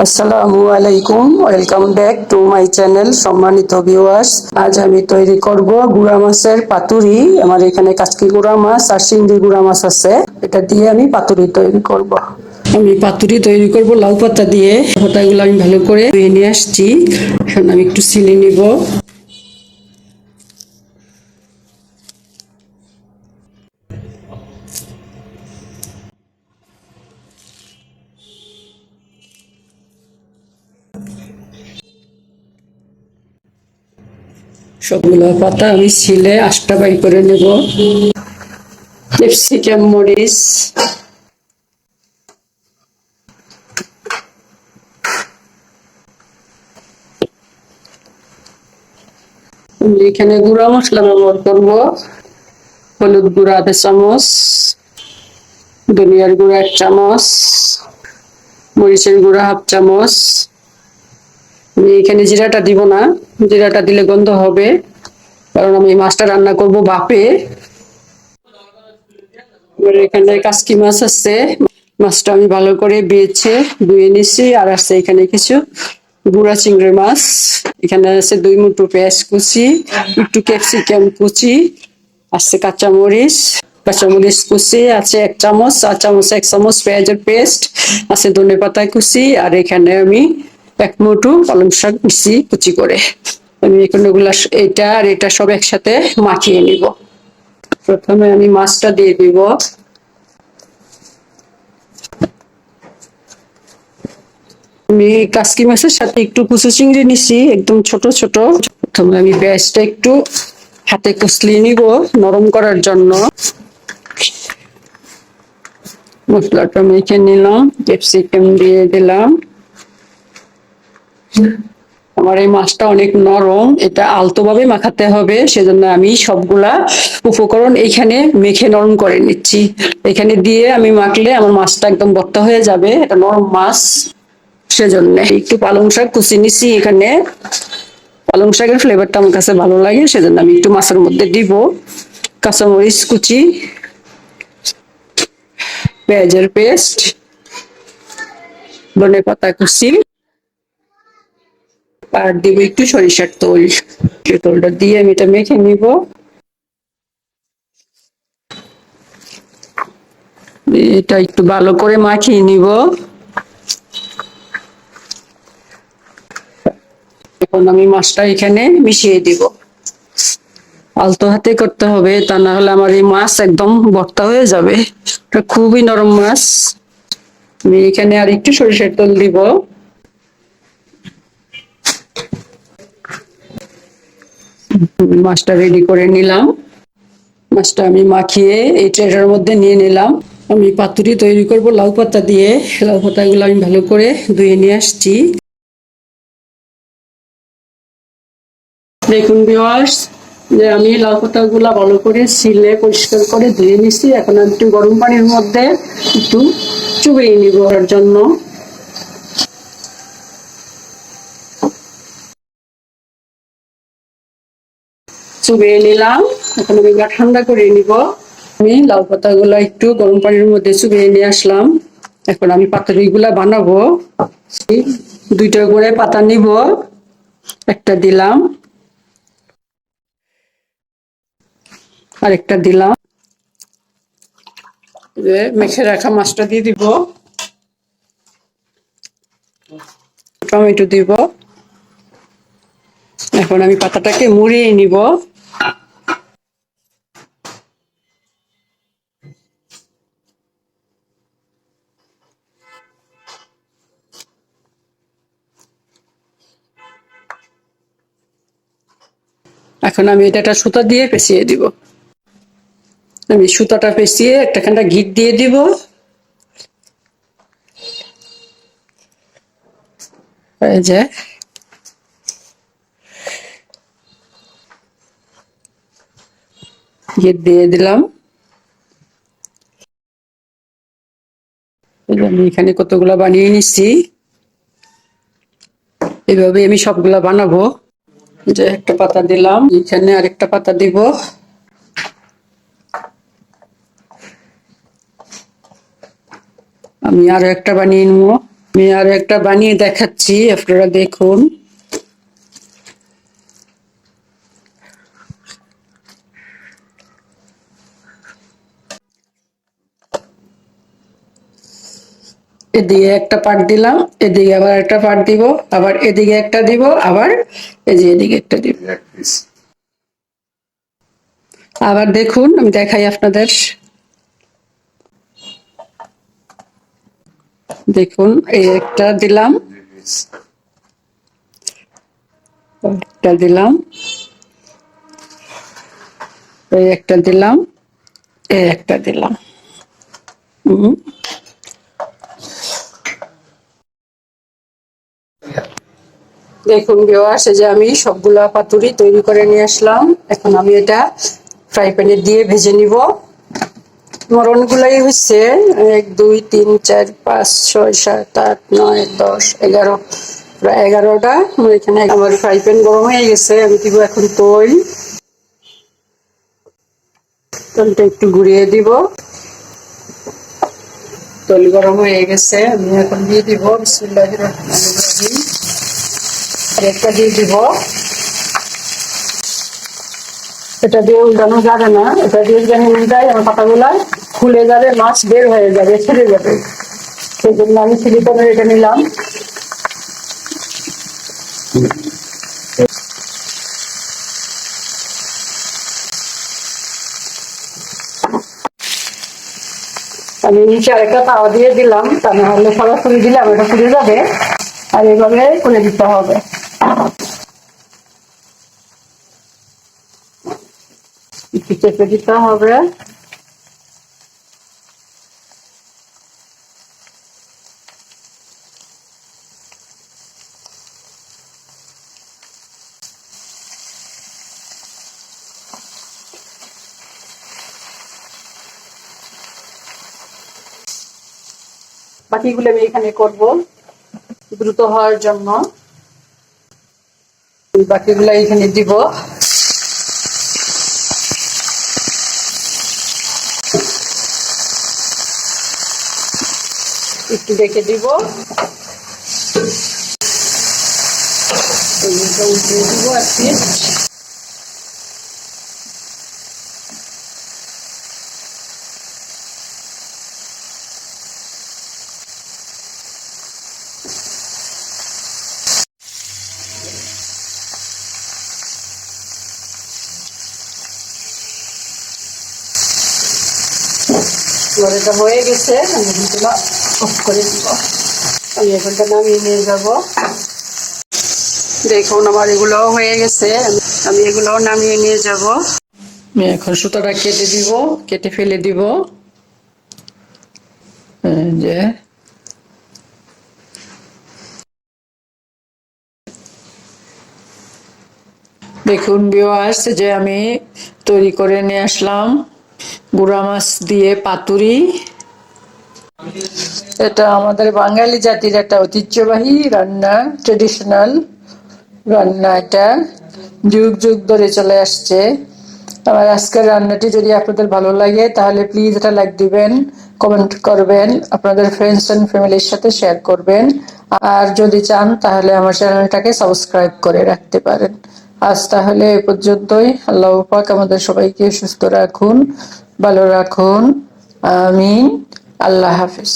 আসসালামু আলাইকুম, welcome back to my channel. সম্মানিত ভিউয়ার্স, আজ আমি তৈরি করব গুড়া মাছের পাতুরি। আমার এখানে কাচকি গুড়া মাছ আর চিংড়ি গুড়া মাছ আছে, এটা দিয়ে আমি পাতুরি তৈরি করব। আমি পাতুরি তৈরি করব লাউ পাতা দিয়ে। পাতাগুলো আমি ভালো করে ধুয়ে নিয়ে আসছি, এখন আমি একটু ছিলে নিব। সবগুলো পাতা আমি ছিলে আষ্টা বাই করে নেব। ক্যাপসিকাম, মরিচ, আমি এখানে গুঁড়া মশলা ব্যবহার করব। হলুদ গুঁড়া 1/2 চামচ, ধনিয়ার গুঁড়া 1 চামচ, মরিচের গুঁড়া 1/2 চামচ। আমি এখানে জিরাটা দিব না, জিরাটা দিলে গন্ধ হবে, কারণ আমি মাছটা রান্না করব ভাপে। এবার এখানে কাচকি মাছ আছে, মাছটা আমি ভালো করে বেছে ধুয়ে নিছি। আর আছে এখানে কিছু গুঁড়া চিংড়ি মাছ, এখানে আছে 2 মুঠো পেঁয়াজ কুচি, একটু ক্যাপসিকাম কুচি, আছে কাঁচামরিচ, কাঁচামরিচ কুচি আছে 1 চামচ, 1 চামচ পেঁয়াজের পেস্ট, আছে ধনেপাতা কুচি। আর এখানে আমি 1 মুঠো পালং শাক কুচি কুচি করে আমি এখন এগুলা এটা আর এটা সব একসাথে মাখিয়ে নিব। প্রথমে আমি মাছটা দিয়ে দিব। আমি কাচকি মাছের সাথে একটু কুচু চিংড়ি নিছি, একদম ছোট ছোট। প্রথমে আমি পেঁয়াজটা একটু হাতে কুচলিয়ে নিব নরম করার জন্য। মশলাটা মেখে নিলাম, ক্যাপসিকাম দিয়ে দিলাম। আমার এই মাছটা অনেক নরম, এটা আলতো ভাবে মাখাতে হবে, সেজন্য আমি সবগুলা উপকরণ এইখানে মেখে নরম করে নিচ্ছি। এখানে দিয়ে আমি মাখলে আমার মাছটা একদম ভর্তা হয়ে যাবে, এটা নরম মাছ, সেজন্য একটু পালং শাক কুচি নিছি। এখানে পালং শাকের ফ্লেভারটা আমার কাছে ভালো লাগে, সেজন্য আমি একটু মাছের মধ্যে দিব। কাঁচামরিচ কুচি, পেঁয়াজের পেস্ট, ধনেপাতা কুচি, আর দিব একটু সরিষার তেল। তেলটা দিয়ে আমি এটা মেখে নিব। এটা একটু ভালো করে মাখিয়ে নিব। এখন আমি মাছটা এখানে মিশিয়ে দিব। আলতো হাতে করতে হবে, তা না হলে আমার এই মাছ একদম ভর্তা হয়ে যাবে। এটা খুবই নরম মাছ। আমি এখানে আর একটু সরিষার তেল দিব। মাছটা রেডি করে নিলাম। মাছটা আমি মাখিয়ে এই ট্রেটার মধ্যে নিয়ে নিলাম। আমি পাতুরি তৈরি করব লাউ পাতা দিয়ে। লাউ পাতাগুলো আমি ভালো করে ধুয়ে নিয়ে আসছি। দেখুন ভিউয়ার্স, যে আমি লাউ পাতাগুলো ভালো করে ছিলে পরিষ্কার করে ধুয়ে নিছি। এখন একটু গরম পানির মধ্যে একটু চুবিয়ে নিব ওর জন্য। চুবিয়ে নিলাম, এখন আমি ঠান্ডা করে নিব। আমি লাউ পাতাগুলো একটু গরম পানির মধ্যে চুবিয়ে নিয়ে আসলাম। এখন আমি পাতুরিগুলা বানাবো। 2টা করে পাতা নিব, একটা দিলাম, আরেকটা দিলাম। মেখে রাখা মাছটা দিয়ে দিব, টমেটো দিব। এখন আমি পাতাটাকে মুড়িয়ে নিব। এখন আমি এটা একটা সুতা দিয়ে পেঁচিয়ে দিব। আমি সুতাটা পেঁচিয়ে একটাখানটা গিট দিয়ে দিব। এই যে গিট দিয়ে দিলাম। আমি এখানে কতগুলা বানিয়ে নিচ্ছি, এইভাবে আমি সবগুলা বানাবো। যে একটা পাতা দিলাম, এখানে আরেকটা পাতা দিব। আমি আরো একটা বানিয়ে নেবো। আমি আর একটা বানিয়ে দেখাচ্ছি, আপনারা দেখুন। এদিকে একটা পার্ট দিলাম, এদিকে আবার একটা পার্ট দিব, আবার এদিকে একটা দিব, আবার এই যে এদিকে একটা দিব। আবার দেখুন, আমি দেখাই আপনাদের। দেখুন, এই একটা দিলাম, একটা দিলাম, এই একটা দিলাম, এই একটা দিলাম। হুম। দেখুন ভিউয়ার্স, এই যে আমি সবগুলা পাতুরি তৈরি করে নিয়ে আসলাম। এখন আমি এটা ফ্রাই প্যানে দিয়ে ভেজে নিব। আমার অনেকগুলাই হচ্ছে, 1 2 3 4 5 6 7 8 9 10 11, প্রায় 11টা। এখানে আমার ফ্রাই প্যান গরম হয়ে গেছে, আমি দিব এখন তেল। তেলটা একটু ঘুরিয়ে দিব। তেল গরম হয়ে গেছে, আমি এখন দিয়ে দিব বিসমিল্লাহির রহমানির রহিম। আর একটা দিয়ে দিব। এটা দিয়ে উল্টানো যাবে না, এটা দিয়ে যদি উল্টাই আমার পাতাগুলা খুলে যাবে, মাছ বের হয়ে যাবে, ছেড়ে যাবে। সেই জন্য আমি সিলিকনের এটা নিলাম। আমি নিচে আরেকটা তাওয়া দিয়ে দিলাম, তা না হলে সরাসরি দিলাম এটা পুড়ে যাবে। আর এভাবে করে দিতে হবে। একটু চেপে দিতে হবে। বাকিগুলো আমি এখানে করব দ্রুত হওয়ার জন্য। বাকিগুলো এখানে দিব। একটু রেখে দিব, উল্টিয়ে দিব আর কি। এটা হয়ে গেছে, আমি এগুলো অফ করে দিব। আমি এখানটা নামিয়ে নিয়ে যাব। দেখুন আমার এগুলো হয়ে গেছে, আমি এগুলো নামিয়ে নিয়ে যাব। আমি এখন সুতাটা কেটে দিব, কেটে ফেলে দিব। যে দেখুন ভিউয়ার্স, যে আমি তৈরি করে নিয়ে আসলাম গুড়া মাছ দিয়ে পাতুরি। এটা আমাদের বাঙালি জাতির একটা ঐতিহ্যবাহী রান্না, ট্রেডিশনাল রান্না। এটা যুগ যুগ ধরে চলে আসছে। আমার আজকের রান্নাটি যদি আপনাদের ভালো লাগে তাহলে প্লিজ এটা লাইক দিবেন, কমেন্ট করবেন, আপনাদের ফ্রেন্ডস এন্ড ফ্যামিলির সাথে শেয়ার করবেন। আর যদি চান তাহলে আমার চ্যানেলটাকে সাবস্ক্রাইব করে রাখতে পারেন। আজ তাহলে এ পর্যন্তই। আল্লাহ পাক আমাদের সবাইকে সুস্থ রাখুন, ভালো রাখুন। আমিন। আল্লাহ হাফিজ।